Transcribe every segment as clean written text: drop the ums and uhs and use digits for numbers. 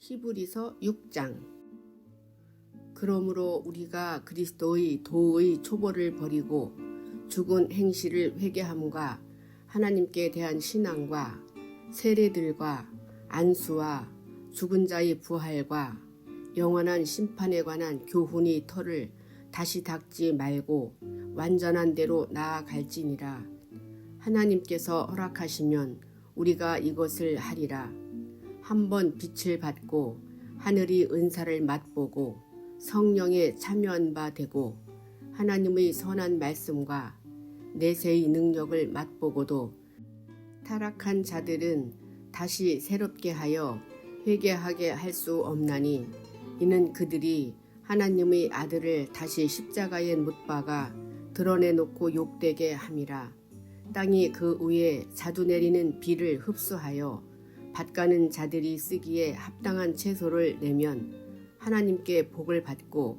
히브리서 6장. 그러므로 우리가 그리스도의 도의 초보를 버리고 죽은 행실을 회개함과 하나님께 대한 신앙과 세례들과 안수와 죽은 자의 부활과 영원한 심판에 관한 교훈의 터를 다시 닦지 말고 완전한 대로 나아갈지니라. 하나님께서 허락하시면 우리가 이것을 하리라. 한번 빛을 받고 하늘이 은사를 맛보고 성령에 참여한 바 되고 하나님의 선한 말씀과 내세의 능력을 맛보고도 타락한 자들은 다시 새롭게 하여 회개하게 할 수 없나니, 이는 그들이 하나님의 아들을 다시 십자가에 못 박아 드러내놓고 욕되게 함이라. 땅이 그 위에 자두 내리는 비를 흡수하여 밭가는 자들이 쓰기에 합당한 채소를 내면 하나님께 복을 받고,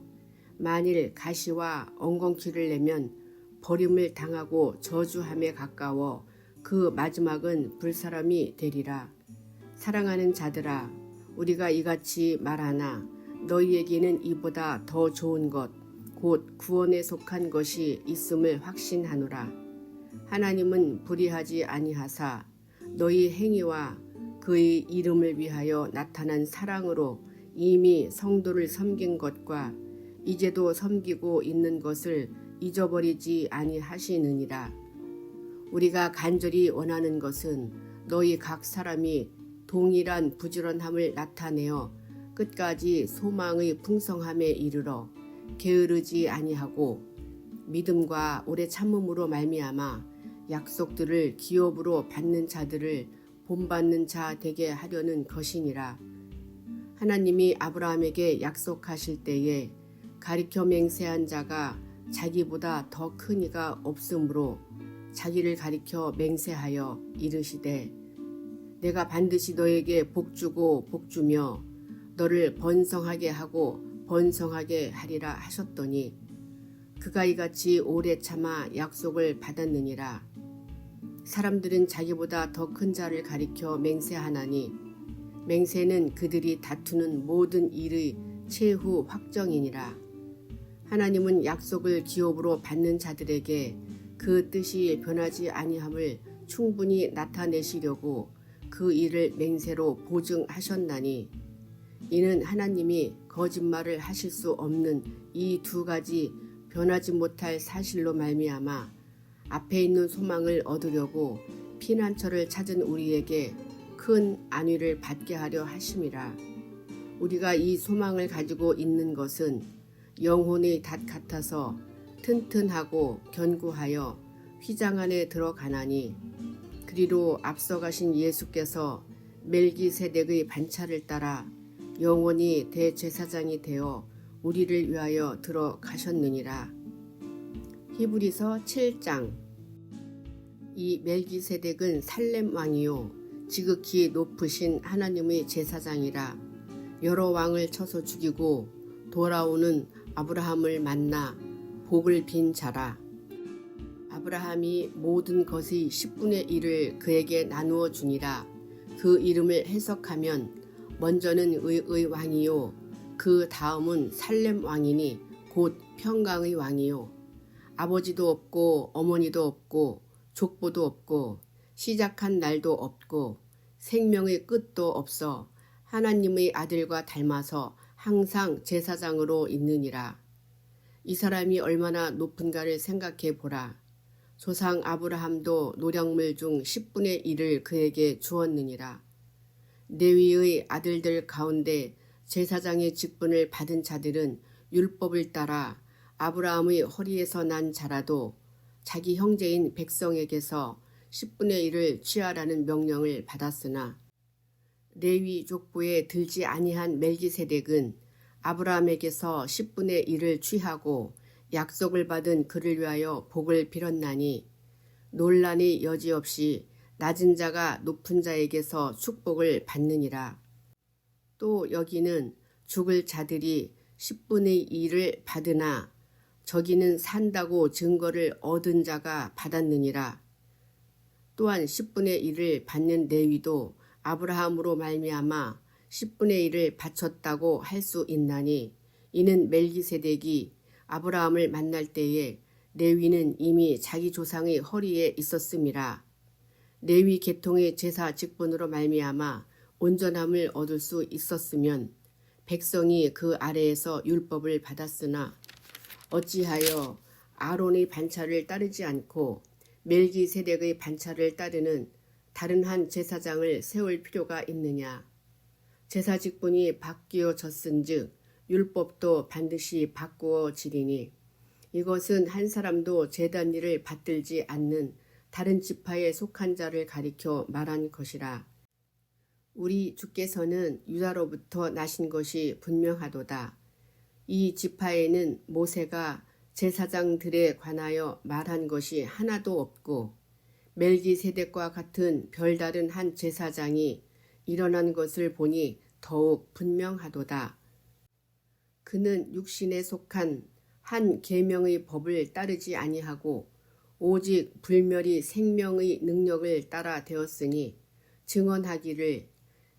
만일 가시와 엉겅퀴를 내면 버림을 당하고 저주함에 가까워 그 마지막은 불사람이 되리라. 사랑하는 자들아, 우리가 이같이 말하나 너희에게는 이보다 더 좋은 것, 곧 구원에 속한 것이 있음을 확신하노라. 하나님은 불의하지 아니하사 너희 행위와 그의 이름을 위하여 나타난 사랑으로 이미 성도를 섬긴 것과 이제도 섬기고 있는 것을 잊어버리지 아니하시느니라. 우리가 간절히 원하는 것은 너희 각 사람이 동일한 부지런함을 나타내어 끝까지 소망의 풍성함에 이르러 게으르지 아니하고 믿음과 오래 참음으로 말미암아 약속들을 기업으로 받는 자들을 본받는 자 되게 하려는 것이니라. 하나님이 아브라함에게 약속하실 때에 가리켜 맹세한 자가 자기보다 더 큰 이가 없으므로 자기를 가리켜 맹세하여 이르시되, 내가 반드시 너에게 복주고 복주며 너를 번성하게 하고 번성하게 하리라 하셨더니, 그가 이같이 오래 참아 약속을 받았느니라. 사람들은 자기보다 더 큰 자를 가리켜 맹세하나니, 맹세는 그들이 다투는 모든 일의 최후 확정이니라. 하나님은 약속을 기업으로 받는 자들에게 그 뜻이 변하지 아니함을 충분히 나타내시려고 그 일을 맹세로 보증하셨나니, 이는 하나님이 거짓말을 하실 수 없는 이 두 가지 변하지 못할 사실로 말미암아 앞에 있는 소망을 얻으려고 피난처를 찾은 우리에게 큰 안위를 받게 하려 하심이라. 우리가 이 소망을 가지고 있는 것은 영혼의 닷 같아서 튼튼하고 견고하여 휘장 안에 들어가나니, 그리로 앞서가신 예수께서 멜기세덱의 반차를 따라 영원히 대제사장이 되어 우리를 위하여 들어가셨느니라. 히브리서 7장. 이 멜기세덱은 살렘 왕이요 지극히 높으신 하나님의 제사장이라. 여러 왕을 쳐서 죽이고 돌아오는 아브라함을 만나 복을 빈 자라. 아브라함이 모든 것의 10분의 1을 그에게 나누어 주니라. 그 이름을 해석하면 먼저는 의의 왕이요 그 다음은 살렘 왕이니 곧 평강의 왕이요, 아버지도 없고 어머니도 없고 족보도 없고 시작한 날도 없고 생명의 끝도 없어 하나님의 아들과 닮아서 항상 제사장으로 있느니라. 이 사람이 얼마나 높은가를 생각해 보라. 조상 아브라함도 노량물 중 10분의 1을 그에게 주었느니라. 레위의 아들들 가운데 제사장의 직분을 받은 자들은 율법을 따라 아브라함의 허리에서 난 자라도 자기 형제인 백성에게서 10분의 1을 취하라는 명령을 받았으나, 레위 족보에 들지 아니한 멜기세덱은 아브라함에게서 10분의 1을 취하고 약속을 받은 그를 위하여 복을 빌었나니, 논란이 여지없이 낮은 자가 높은 자에게서 축복을 받느니라. 또 여기는 죽을 자들이 10분의 1을 받으나 저기는 산다고 증거를 얻은 자가 받았느니라. 또한 10분의 1을 받는 레위도 아브라함으로 말미암아 10분의 1을 바쳤다고 할 수 있나니 이는 멜기세덱이 아브라함을 만날 때에 레위는 이미 자기 조상의 허리에 있었음이라. 레위 계통의 제사 직분으로 말미암아 온전함을 얻을 수 있었으면 백성이 그 아래에서 율법을 받았으나 어찌하여 아론의 반차를 따르지 않고 멜기세덱의 반차를 따르는 다른 한 제사장을 세울 필요가 있느냐. 제사 직분이 바뀌어졌은즉 율법도 반드시 바꾸어지리니 이것은 한 사람도 제단 일을 받들지 않는 다른 지파에 속한 자를 가리켜 말한 것이라. 우리 주께서는 유다로부터 나신 것이 분명하도다. 이 지파에는 모세가 제사장들에 관하여 말한 것이 하나도 없고 멜기세덱과 같은 별다른 한 제사장이 일어난 것을 보니 더욱 분명하도다. 그는 육신에 속한 한 계명의 법을 따르지 아니하고 오직 불멸이 생명의 능력을 따라 되었으니 증언하기를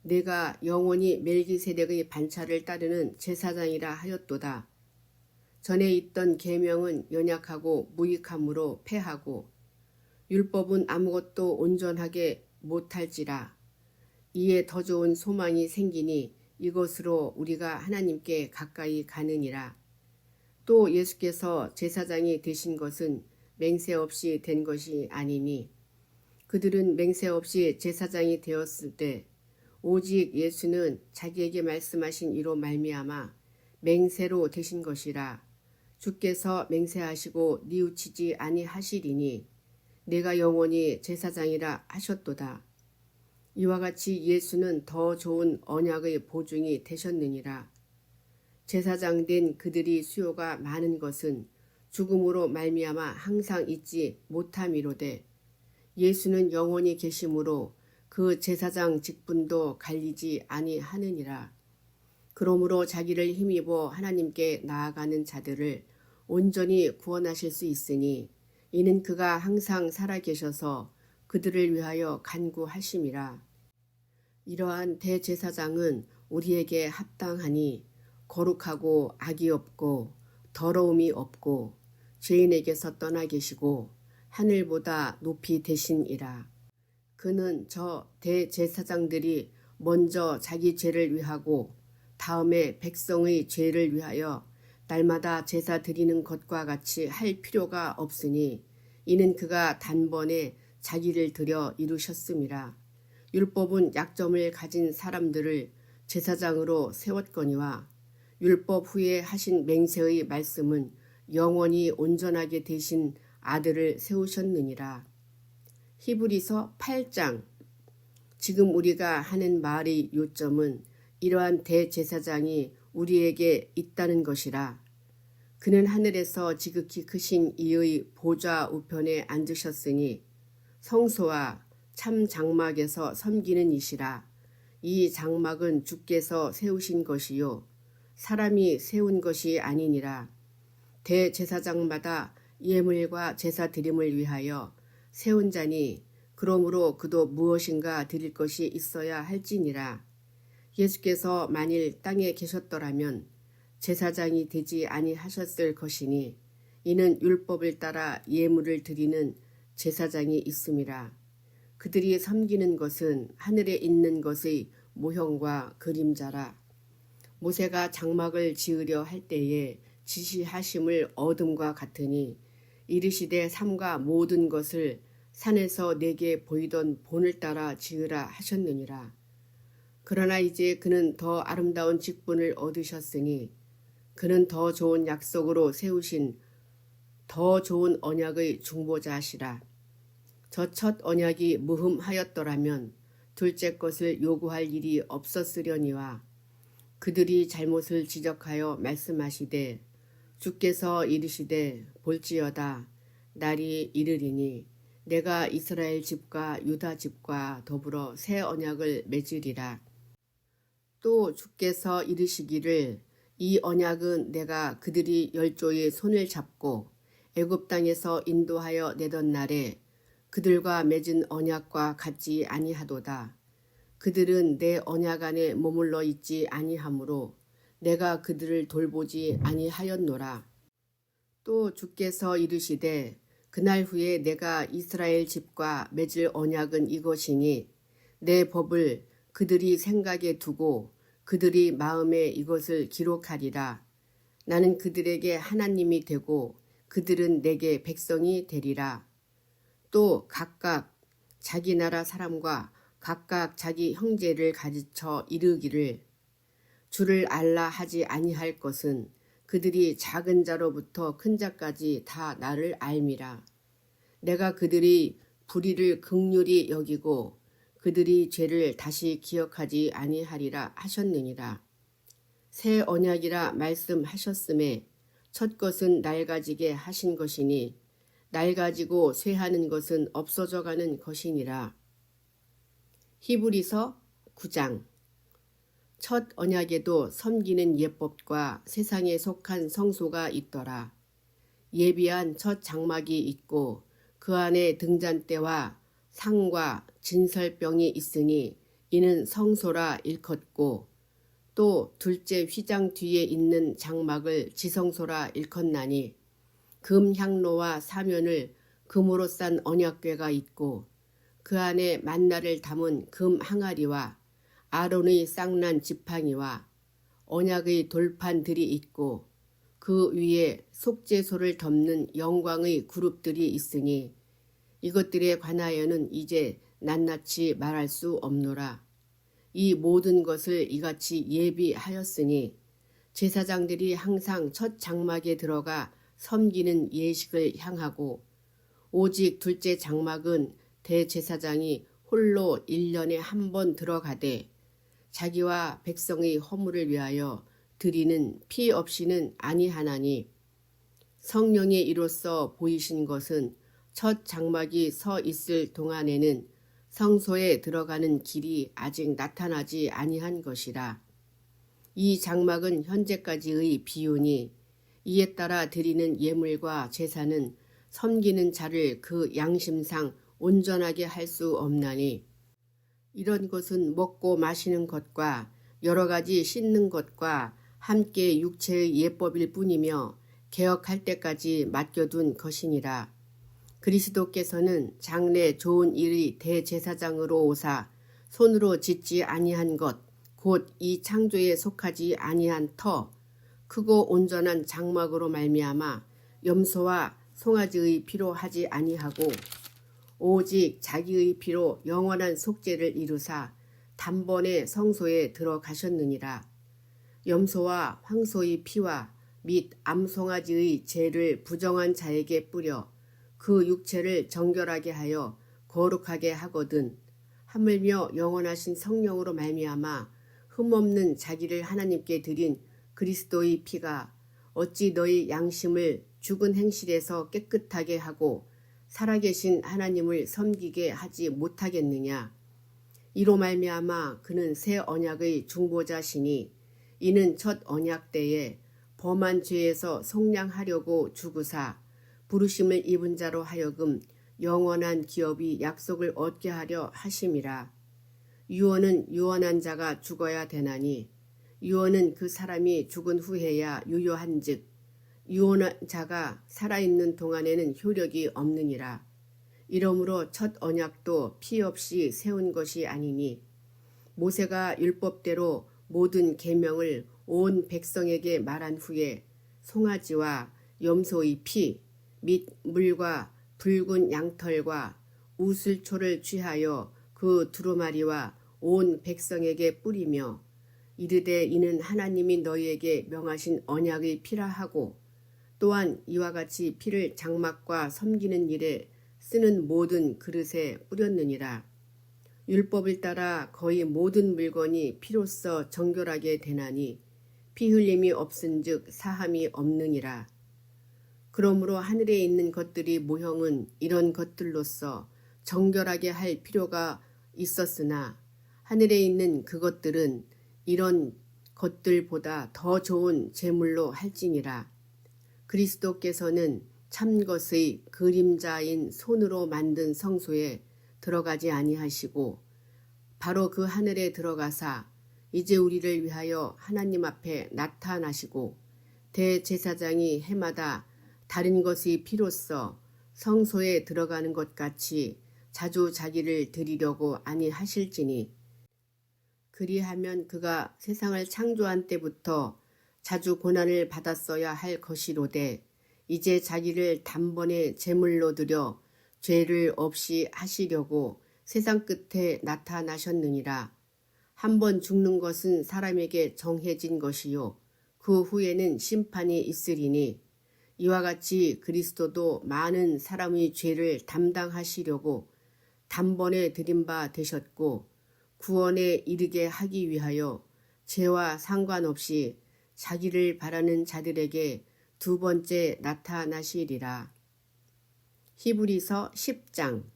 내가 영원히 멜기세덱의 반차를 따르는 제사장이라 하였도다. 전에 있던 계명은 연약하고 무익함으로 패하고 율법은 아무것도 온전하게 못할지라. 이에 더 좋은 소망이 생기니 이것으로 우리가 하나님께 가까이 가느니라. 또 예수께서 제사장이 되신 것은 맹세 없이 된 것이 아니니 그들은 맹세 없이 제사장이 되었을 때 오직 예수는 자기에게 말씀하신 이로 말미암아 맹세로 되신 것이라. 주께서 맹세하시고 뉘우치지 아니하시리니 내가 영원히 제사장이라 하셨도다. 이와 같이 예수는 더 좋은 언약의 보증이 되셨느니라. 제사장 된 그들이 수요가 많은 것은 죽음으로 말미암아 항상 잊지 못함이로되 예수는 영원히 계심으로 그 제사장 직분도 갈리지 아니하느니라. 그러므로 자기를 힘입어 하나님께 나아가는 자들을 온전히 구원하실 수 있으니 이는 그가 항상 살아계셔서 그들을 위하여 간구하심이라. 이러한 대제사장은 우리에게 합당하니 거룩하고 악이 없고 더러움이 없고 죄인에게서 떠나 계시고 하늘보다 높이 되신이라. 그는 저 대제사장들이 먼저 자기 죄를 위하고 다음에 백성의 죄를 위하여 날마다 제사 드리는 것과 같이 할 필요가 없으니 이는 그가 단번에 자기를 들여 이루셨음이라. 율법은 약점을 가진 사람들을 제사장으로 세웠거니와 율법 후에 하신 맹세의 말씀은 영원히 온전하게 되신 아들을 세우셨느니라. 히브리서 8장. 지금 우리가 하는 말의 요점은 이러한 대제사장이 우리에게 있다는 것이라. 그는 하늘에서 지극히 크신 이의 보좌 우편에 앉으셨으니 성소와 참 장막에서 섬기는 이시라. 이 장막은 주께서 세우신 것이요 사람이 세운 것이 아니니라. 대제사장마다 예물과 제사 드림을 위하여 세운 자니 그러므로 그도 무엇인가 드릴 것이 있어야 할지니라. 예수께서 만일 땅에 계셨더라면 제사장이 되지 아니하셨을 것이니 이는 율법을 따라 예물을 드리는 제사장이 있음이라. 그들이 섬기는 것은 하늘에 있는 것의 모형과 그림자라. 모세가 장막을 지으려 할 때에 지시하심을 얻음과 같으니 이르시되 삼가 모든 것을 산에서 내게 보이던 본을 따라 지으라 하셨느니라. 그러나 이제 그는 더 아름다운 직분을 얻으셨으니 그는 더 좋은 약속으로 세우신 더 좋은 언약의 중보자시라. 저 첫 언약이 무흠하였더라면 둘째 것을 요구할 일이 없었으려니와 그들이 잘못을 지적하여 말씀하시되 주께서 이르시되 볼지어다 날이 이르리니 내가 이스라엘 집과 유다 집과 더불어 새 언약을 맺으리라. 또 주께서 이르시기를 이 언약은 내가 그들이 열조의 손을 잡고 애굽 땅에서 인도하여 내던 날에 그들과 맺은 언약과 같지 아니하도다. 그들은 내 언약 안에 머물러 있지 아니하므로 내가 그들을 돌보지 아니하였노라. 또 주께서 이르시되 그날 후에 내가 이스라엘 집과 맺을 언약은 이것이니 내 법을 그들이 생각에 두고 그들이 마음에 이것을 기록하리라. 나는 그들에게 하나님이 되고 그들은 내게 백성이 되리라. 또 각각 자기 나라 사람과 각각 자기 형제를 가르쳐 이르기를 주를 알라 하지 아니할 것은 그들이 작은 자로부터 큰 자까지 다 나를 알미라. 내가 그들이 불의를 긍휼히 여기고 그들이 죄를 다시 기억하지 아니하리라 하셨느니라. 새 언약이라 말씀하셨음에 첫 것은 낡아지게 하신 것이니 낡아지고 쇠하는 것은 없어져 가는 것이니라. 히브리서 9장. 첫 언약에도 섬기는 예법과 세상에 속한 성소가 있더라. 예비한 첫 장막이 있고 그 안에 등잔대와 상과 진설병이 있으니 이는 성소라 일컫고 또 둘째 휘장 뒤에 있는 장막을 지성소라 일컫나니 금 향로와 사면을 금으로 싼 언약궤가 있고 그 안에 만나를 담은 금 항아리와 아론의 쌍난 지팡이와 언약의 돌판들이 있고 그 위에 속죄소를 덮는 영광의 그룹들이 있으니 이것들에 관하여는 이제 낱낱이 말할 수 없노라. 이 모든 것을 이같이 예비하였으니 제사장들이 항상 첫 장막에 들어가 섬기는 예식을 향하고 오직 둘째 장막은 대제사장이 홀로 1년에 한 번 들어가되 자기와 백성의 허물을 위하여 드리는 피 없이는 아니하나니 성령의 이로써 보이신 것은 첫 장막이 서 있을 동안에는 성소에 들어가는 길이 아직 나타나지 아니한 것이라. 이 장막은 현재까지의 비유니 이에 따라 드리는 예물과 제사는 섬기는 자를 그 양심상 온전하게 할 수 없나니 이런 것은 먹고 마시는 것과 여러 가지 씻는 것과 함께 육체의 예법일 뿐이며 개혁할 때까지 맡겨둔 것이니라. 그리스도께서는 장래 좋은 일의 대제사장으로 오사 손으로 짓지 아니한 것 곧 이 창조에 속하지 아니한 터 크고 온전한 장막으로 말미암아 염소와 송아지의 피로 하지 아니하고 오직 자기의 피로 영원한 속죄를 이루사 단번에 성소에 들어가셨느니라. 염소와 황소의 피와 및 암송아지의 죄를 부정한 자에게 뿌려 그 육체를 정결하게 하여 거룩하게 하거든 하물며 영원하신 성령으로 말미암아 흠없는 자기를 하나님께 드린 그리스도의 피가 어찌 너희 양심을 죽은 행실에서 깨끗하게 하고 살아계신 하나님을 섬기게 하지 못하겠느냐. 이로 말미암아 그는 새 언약의 중보자시니 이는 첫 언약 때에 범한 죄에서 속량하려고 죽으사 부르심을 입은 자로 하여금 영원한 기업이 약속을 얻게 하려 하심이라. 유언은 유언한 자가 죽어야 되나니 유언은 그 사람이 죽은 후에야 유효한즉 유언한 자가 살아있는 동안에는 효력이 없느니라. 이러므로 첫 언약도 피 없이 세운 것이 아니니 모세가 율법대로 모든 계명을 온 백성에게 말한 후에 송아지와 염소의 피 및 물과 붉은 양털과 우슬초를 취하여 그 두루마리와 온 백성에게 뿌리며 이르되 이는 하나님이 너희에게 명하신 언약의 피라 하고 또한 이와 같이 피를 장막과 섬기는 일에 쓰는 모든 그릇에 뿌렸느니라. 율법을 따라 거의 모든 물건이 피로써 정결하게 되나니 피 흘림이 없은즉 사함이 없느니라. 그러므로 하늘에 있는 것들이 모형은 이런 것들로서 정결하게 할 필요가 있었으나 하늘에 있는 그것들은 이런 것들보다 더 좋은 제물로 할지니라. 그리스도께서는 참것의 그림자인 손으로 만든 성소에 들어가지 아니하시고 바로 그 하늘에 들어가사 이제 우리를 위하여 하나님 앞에 나타나시고 대제사장이 해마다 다른 것이 필요써 성소에 들어가는 것 같이 자주 자기를 드리려고 아니하실지니 그리하면 그가 세상을 창조한 때부터 자주 고난을 받았어야 할 것이로되 이제 자기를 단번에 제물로 드려 죄를 없이 하시려고 세상 끝에 나타나셨느니라. 한 번 죽는 것은 사람에게 정해진 것이요 그 후에는 심판이 있으리니 이와 같이 그리스도도 많은 사람의 죄를 담당하시려고 단번에 드린 바 되셨고 구원에 이르게 하기 위하여 죄와 상관없이 자기를 바라는 자들에게 두 번째 나타나시리라. 히브리서 10장.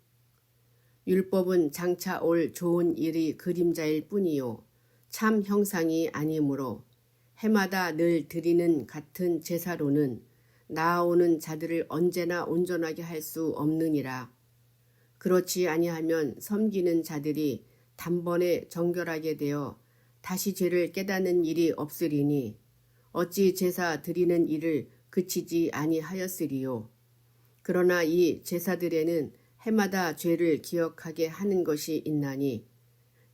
율법은 장차 올 좋은 일이 그림자일 뿐이요 참 형상이 아니므로 해마다 늘 드리는 같은 제사로는 나아오는 자들을 언제나 온전하게 할 수 없느니라. 그렇지 아니하면 섬기는 자들이 단번에 정결하게 되어 다시 죄를 깨닫는 일이 없으리니 어찌 제사 드리는 일을 그치지 아니하였으리요. 그러나 이 제사들에는 해마다 죄를 기억하게 하는 것이 있나니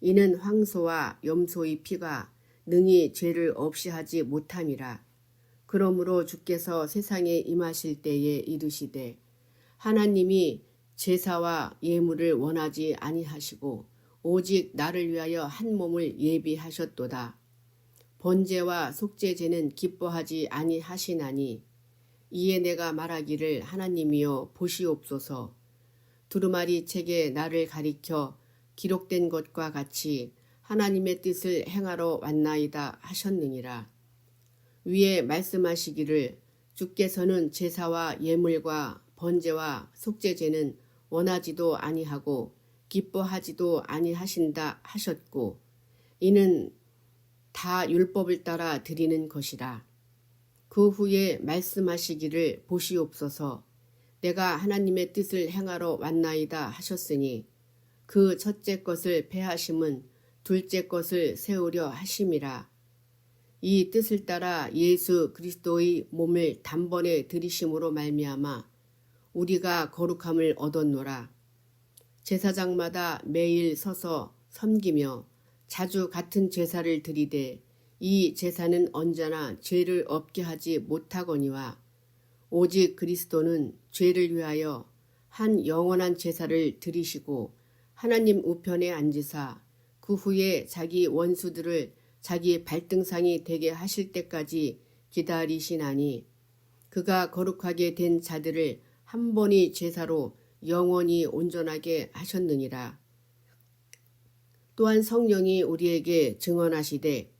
이는 황소와 염소의 피가 능히 죄를 없이 하지 못함이라. 그러므로 주께서 세상에 임하실 때에 이르시되 하나님이 제사와 예물을 원하지 아니하시고 오직 나를 위하여 한 몸을 예비하셨도다. 번제와 속죄제는 기뻐하지 아니하시나니 이에 내가 말하기를 하나님이여 보시옵소서. 두루마리 책에 나를 가리켜 기록된 것과 같이 하나님의 뜻을 행하러 왔나이다 하셨느니라. 위에 말씀하시기를 주께서는 제사와 예물과 번제와 속죄제는 원하지도 아니하고 기뻐하지도 아니하신다 하셨고 이는 다 율법을 따라 드리는 것이라. 그 후에 말씀하시기를 보시옵소서. 내가 하나님의 뜻을 행하러 왔나이다 하셨으니 그 첫째 것을 패하심은 둘째 것을 세우려 하심이라. 이 뜻을 따라 예수 그리스도의 몸을 단번에 들이심으로 말미암아 우리가 거룩함을 얻었노라. 제사장마다 매일 서서 섬기며 자주 같은 제사를 드리되 이 제사는 언제나 죄를 없게 하지 못하거니와 오직 그리스도는 죄를 위하여 한 영원한 제사를 드리시고 하나님 우편에 앉으사 그 후에 자기 원수들을 자기 발등상이 되게 하실 때까지 기다리시나니 그가 거룩하게 된 자들을 한 번의 제사로 영원히 온전하게 하셨느니라. 또한 성령이 우리에게 증언하시되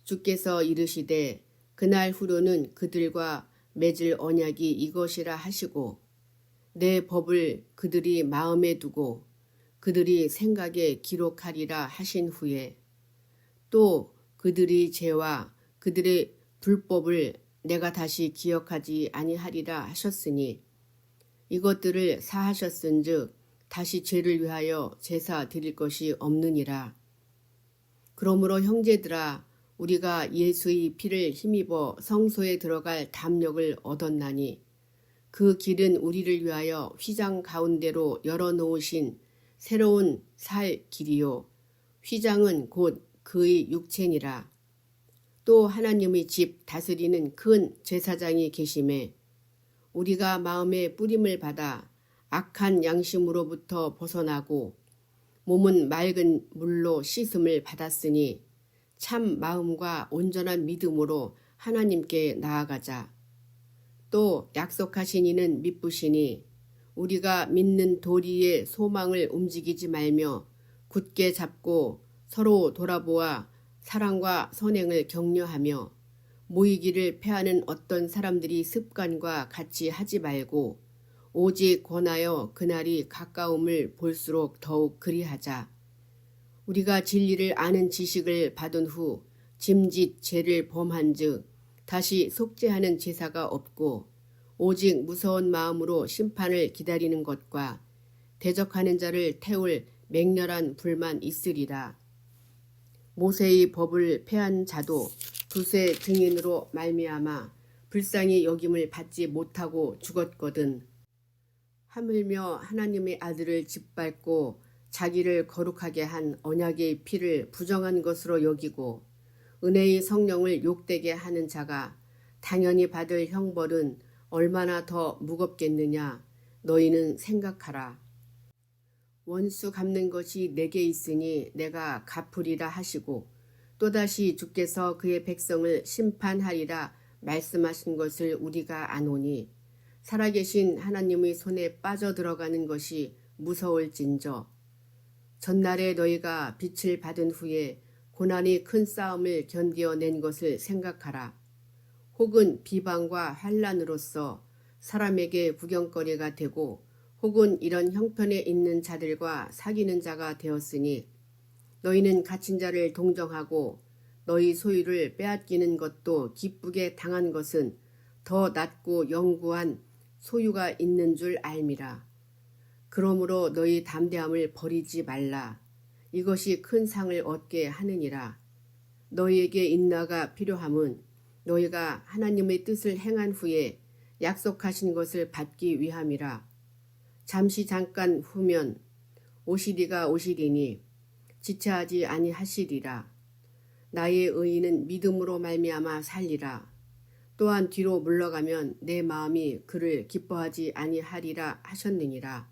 주께서 이르시되 그날 후로는 그들과 맺을 언약이 이것이라 하시고 내 법을 그들이 마음에 두고 그들이 생각에 기록하리라 하신 후에 또 그들이 죄와 그들의 불법을 내가 다시 기억하지 아니하리라 하셨으니 이것들을 사하셨은즉 다시 죄를 위하여 제사 드릴 것이 없느니라. 그러므로 형제들아 우리가 예수의 피를 힘입어 성소에 들어갈 담력을 얻었나니 그 길은 우리를 위하여 휘장 가운데로 열어놓으신 새로운 살 길이요 휘장은 곧 그의 육체니라. 또 하나님의 집 다스리는 큰 제사장이 계심에 우리가 마음의 뿌림을 받아 악한 양심으로부터 벗어나고 몸은 맑은 물로 씻음을 받았으니 참 마음과 온전한 믿음으로 하나님께 나아가자. 또 약속하신 이는 미쁘시니 우리가 믿는 도리의 소망을 움직이지 말며 굳게 잡고 서로 돌아보아 사랑과 선행을 격려하며 모이기를 패하는 어떤 사람들이 습관과 같이 하지 말고 오직 권하여 그날이 가까움을 볼수록 더욱 그리하자. 우리가 진리를 아는 지식을 받은 후 짐짓 죄를 범한즉 다시 속죄하는 제사가 없고 오직 무서운 마음으로 심판을 기다리는 것과 대적하는 자를 태울 맹렬한 불만 있으리라. 모세의 법을 폐한 자도 두세 증인으로 말미암아 불쌍히 여김을 받지 못하고 죽었거든. 하물며 하나님의 아들을 짓밟고 자기를 거룩하게 한 언약의 피를 부정한 것으로 여기고 은혜의 성령을 욕되게 하는 자가 당연히 받을 형벌은 얼마나 더 무겁겠느냐 너희는 생각하라. 원수 갚는 것이 내게 있으니 내가 갚으리라 하시고 또다시 주께서 그의 백성을 심판하리라 말씀하신 것을 우리가 아노니 살아계신 하나님의 손에 빠져들어가는 것이 무서울진저 전날에 너희가 빛을 받은 후에 고난이 큰 싸움을 견디어낸 것을 생각하라. 혹은 비방과 환난으로서 사람에게 구경거리가 되고 혹은 이런 형편에 있는 자들과 사귀는 자가 되었으니 너희는 갇힌 자를 동정하고 너희 소유를 빼앗기는 것도 기쁘게 당한 것은 더 낫고 영구한 소유가 있는 줄 알미라. 그러므로 너희 담대함을 버리지 말라. 이것이 큰 상을 얻게 하느니라. 너희에게 인나가 필요함은 너희가 하나님의 뜻을 행한 후에 약속하신 것을 받기 위함이라. 잠시 잠깐 후면 오시리가 오시리니 지체하지 아니하시리라. 나의 의인은 믿음으로 말미암아 살리라. 또한 뒤로 물러가면 내 마음이 그를 기뻐하지 아니하리라 하셨느니라.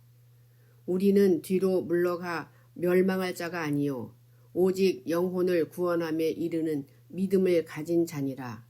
우리는 뒤로 물러가 멸망할 자가 아니요 오직 영혼을 구원함에 이르는 믿음을 가진 자니라.